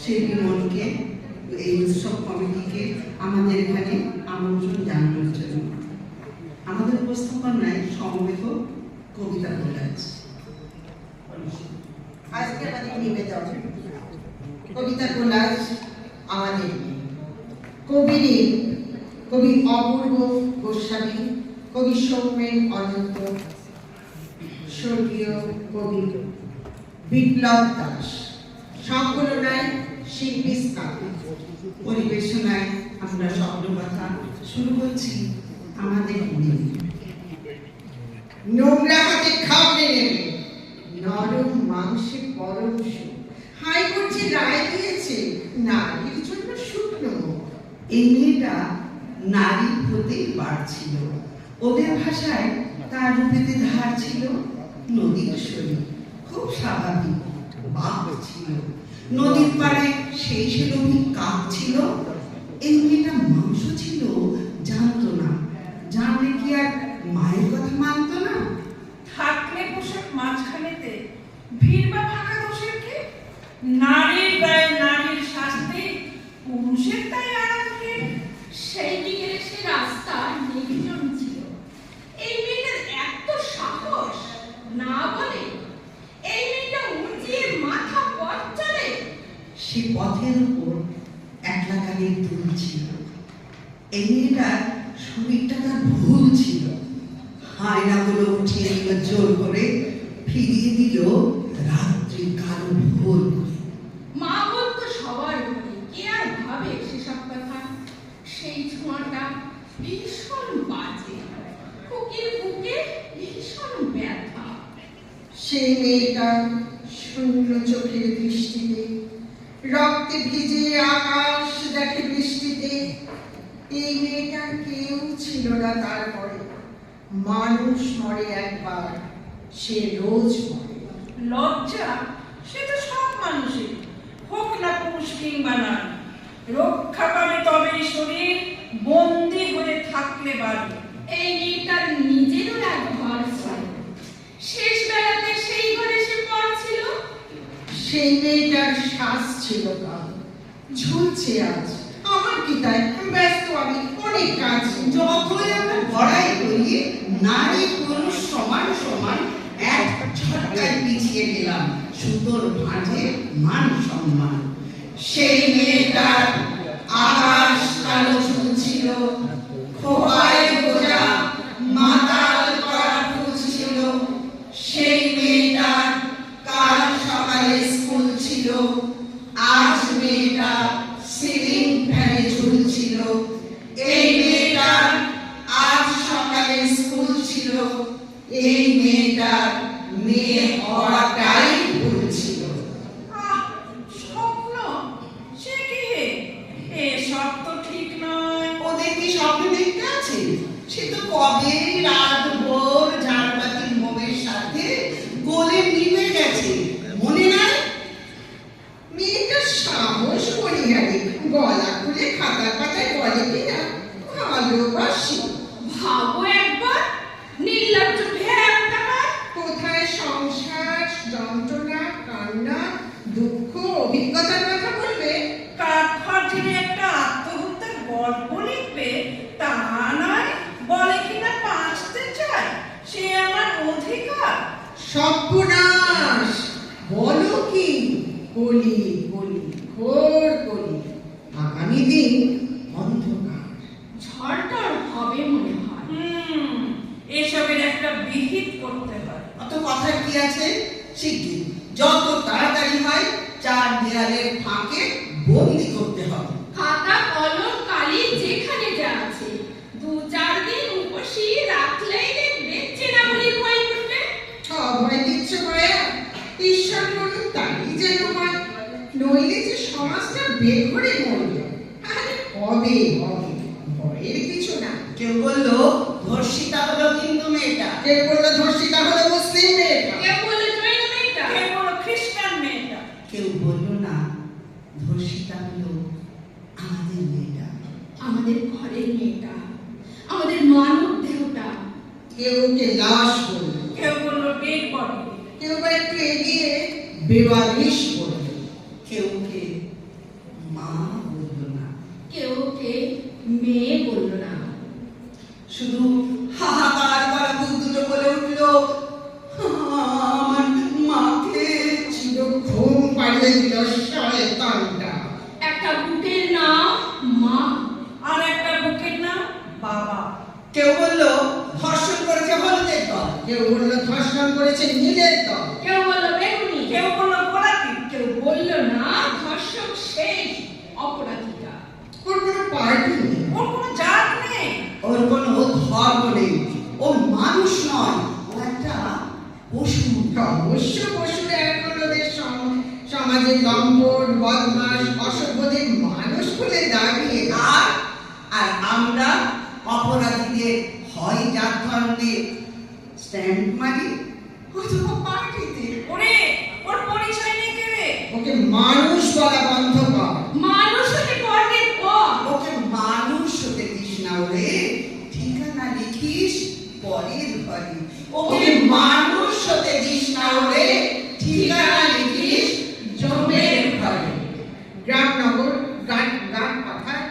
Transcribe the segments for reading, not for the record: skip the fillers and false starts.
সেই বিমলকে, এই উৎসব কমিটিকে আমাদের এখানে আমন্ত্রণ জানানোর জন্য। আমাদের উপস্থাপনায় সমবেত কবিতা কোলাজ। আজকে আমাদের নিবেদন কবিতা কোলাজ আমাদের কবি অপূর্ব গোস্বামী, কবি সৌমেন অনন্ত, স্বর্গীয় কবি বিপ্লব দাস, সংকলনায় শিল্পী স্থাপন, পরিবেশনায় আমরা স্বপ্নকথা। শুরু করছি আমাদের নোংরা হাতে খাবলে নেবে, নরম মাংসে পরম সুখ। হাইকোর্ট যে রায় দিয়েছে নারীর জন্য শুকনো। এই মেয়েটা নারী হতেই বাড়ছিল। ওদের ভাষায় তার রূপেতে ধার ছিল নদীর শরীর, খুব স্বাভাবিক বাঘ ছিল। নদীর পাড়ে সেই সেরকমই কাক ছিল। এই মেয়েটা মাংস ছিল, জানতো না। জানলে কি আর মায়ের কথা মানতো না? থাকলে পোশাক মাঝখানেতে ভিড় বা ফাঁকা দোষের কি? নারীর গায়ে নারীর শাস্তি, পুরুষের তাই আরামকে। সেই দিকে সে রাস্তা নির্জন ছিল। এই মেয়েটার এত সাহস না বলে, এই মেয়েটা উঁচিয়ে মাথা পথ চলে। সে পথের উপর একলা কালের দুল ছিল। এই মেয়েটার শরীরটা তার ভুল ছিল। হায়নাগুলো উঠিয়ে নিল জোর করে, ফিরিয়ে দিল রাত্রি কালো ভোর করে। মা বলতো সবার ঘরে, কে আর ভাবে সেসব কথা। সেই ছোঁয়াটা ভীষণ বাজে, বুকের বুকে ভীষণ ব্যথা। সেই মেয়েটা শূন্য চোখের দৃষ্টিতে, রক্তে ভিজে আকাশ দেখে বৃষ্টিতে। এই মেয়েটার কেউ ছিল না তারপরে। মানুষ মরে একবার, সে রোজ মরে। লজ্জা সে তো সব মানুষের, হোক না পুরুষ কিংবা নারী। রক্ষা পাবে তবে শরীর, বন্দী হয়ে থাকলে বাড়ি। এই মেয়েটার নিজেরও এক ঘর ছিল, শেষ বেলাতে সেই ঘরে সে পড়ছিল। সেই মেয়েটার শ্বাস ছিল কাল, ঝুলছে আজ। আমার কি তাই? ব্যস্ত আমি, অনেক কাজ। যতই আমরা বড়াই করি, নারী পুরুষ সমান সমান, এক ঝটকায় পিছিয়ে গেলাম সুতোর ভাঁজে মান সম্মান। সেই মেয়েটার আকাশ কালো ঝুলছিল, খোয়ায় গোজা মাতাল করা ফুল ছিল। সেই মেয়েটার কাল সকালে স্কুল ছিল, আজ মেয়েটা সিলিং ফ্যানে ঝুলছিল। এই মেয়েটার আজ সকালে স্কুল ছিল, এই মেয়েটার মেয়ে হওয়াটাই ভুল ছিল। স্বপ্ন সে কি? এসব তো ঠিক নয়। ওদের কি স্বপ্ন দেখতে আছে? সে তো কবে রাত ভোর ঝাড়বাতির মোমের সাথে গলে নিভে গেছে, মনে নাই? মেয়েটার সাহস করি গেলে, গলা খুলে খাতার পাতায় বলে কিনা ভালোবাসি। ভাবো একবার, নির্লজ্জ ভ্যাপটাকার। কোথায় সংসার, যন্ত্রণা, কান্না, দুঃখ, অভিজ্ঞতার কথা বলবে? কাঠখড় ঝেড়ে একটা আত্মহত্যার গল্প লিখবে, তা নয় বলে কিনা বাঁচতে চায়, সে আমার অধিকার। সর্বনাশ! বলো কি? কলি কলি ঘোর কলি, আগামী দিন অন্ধকার। ঝড়টড় হবে মনে হয়। এসবের একটা বিহিত করতে হয়। অত কথার কি আছে? শিগগির যত তাড়াতাড়ি হয় চার দেয়ালের ফাঁকে বন্দি করতে হবে। খাতা কলম কালি যেখানে যা আছে, 2-4 দিন উপসী রাখলেই দেখবে চেনামুলির ভয় উঠবে। ভয় দিচ্ছ মায়া? ঈশ্বর করুন তাই যেন হয়, নইলে যে সমাজটা বেঘরে মরবে। আরে হবে হবে, ভয়ের কিছু না। কেউ বললো ধর্ষিতা হলো হিন্দু মেয়েটা, কেউ বললো ধর্ষিতা হলো মুসলিম মেয়েটা, কেউ বলে জৈন মেয়েটা, কেউ বলো খ্রিস্টান মেয়েটা, কেউ বললো না ধর্ষিতা হলো আমাদের মেয়েটা, আমাদের ঘরের মেয়েটা, আমাদের মানব দেহটা। কেউ কে লাশ বললো, কেউ বললো ডেড বডি, কেউ বা একটু এগিয়ে বেওয়ারিশ বললো, কেউ কে দিল শয়তানটা। একটা বুকের নাম মা, আর একটা বুকের নাম বাবা। কেউ বললো ধর্ষণ করেছে হলুদের দল, কেউ বলল ধর্ষণ করেছে নীলের দল, কেউ বললো বেগুনি, কেউ বলল গোলাপি, কেউ বললো না ধর্ষক সেই অপরাধীটা। ওর কোনো পার্টি নেই, ওর কোনো জাত নেই। ওর কোনো ধর্ম নেই, ও মানুষ নয়, ও একটা পশু। অবশ্য পশুরা এখন ওদের সমাজে লম্পট বদমাস অসভ্যদের মানুষ বলে দাঁড়িয়ে। আর আর আমরা অপরাধীদের হয় জাত ধর্মে স্ট্যাম্প মারি অথবা পার্টিতে। ওরে, ওর পরিচয় নেই কে রে? ওকে মানুষ বলা বন্ধ কর। মানুষ হতে কর্মের পর ওকে মানুষ হতে দিস না, ওরে ঠিকানা লিখিস পরের ঘরে। ওকে মানুষ হতে দিস না, ওরে ঠিকানা লিখিস জমের ঘরে। গ্রাম নগর ঘাট পাখার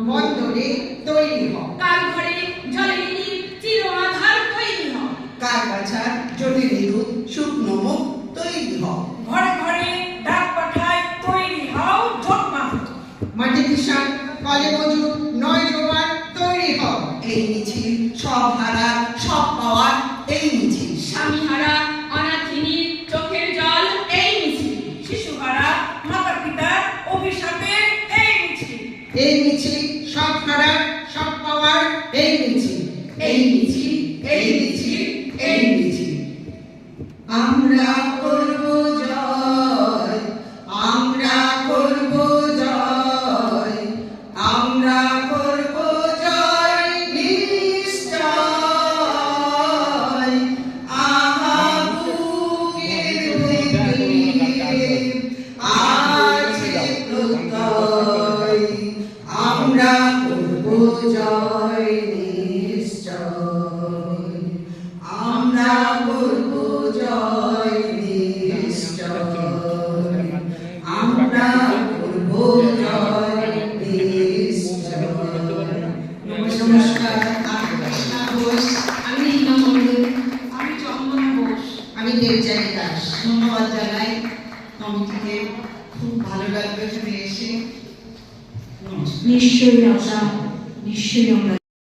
বন্দরে তৈরি হয়। কার ঘরে জলে চির আধার তৈরি হয়। কার বাছার জলে নিরুদ শুকনো মুখ তৈরি হও। ঘরে ঘরে ডাক পাঠায় তৈরি হও জোট মাহুত। মাটি কিষান কলে মজুর নয় জোয়ার তৈরি হয়। এই মিছিল সব হারা সব পাওয়ার এই মিছিল। স্বামী হারা অনাথিনীর চোখের জল এই মিছিল। শিশুহারা মাতা পিতার অভিশাপের এই মিছিল। এই মিছিল সব হারা সব পাওয়ার এই মিছিল। এই মিছিল এই মিছিল এই মিছিল। আমরা করব জয়, আমরা করব জয়, আমরা করব জয় নিশ্চয়। আহা বুকের ভেতরে আছে প্রত্যয়, আমরা করব জয় নিশ্চয়, আমরা করব জয় নিশ্চয়, আমরা করব জয় নিশ্চয়। নমস্কার, আমি কৃষ্ণা ঘোষ, আমি রিমা মণ্ডল, আমি চন্দনা ঘোষ। আমি দেবযানী দাস। ধন্যবাদ জানাই কমিটিকে, খুব ভালো লাগবে এখানে এসে। নমস্কার। নিশ্চয়ই আমরা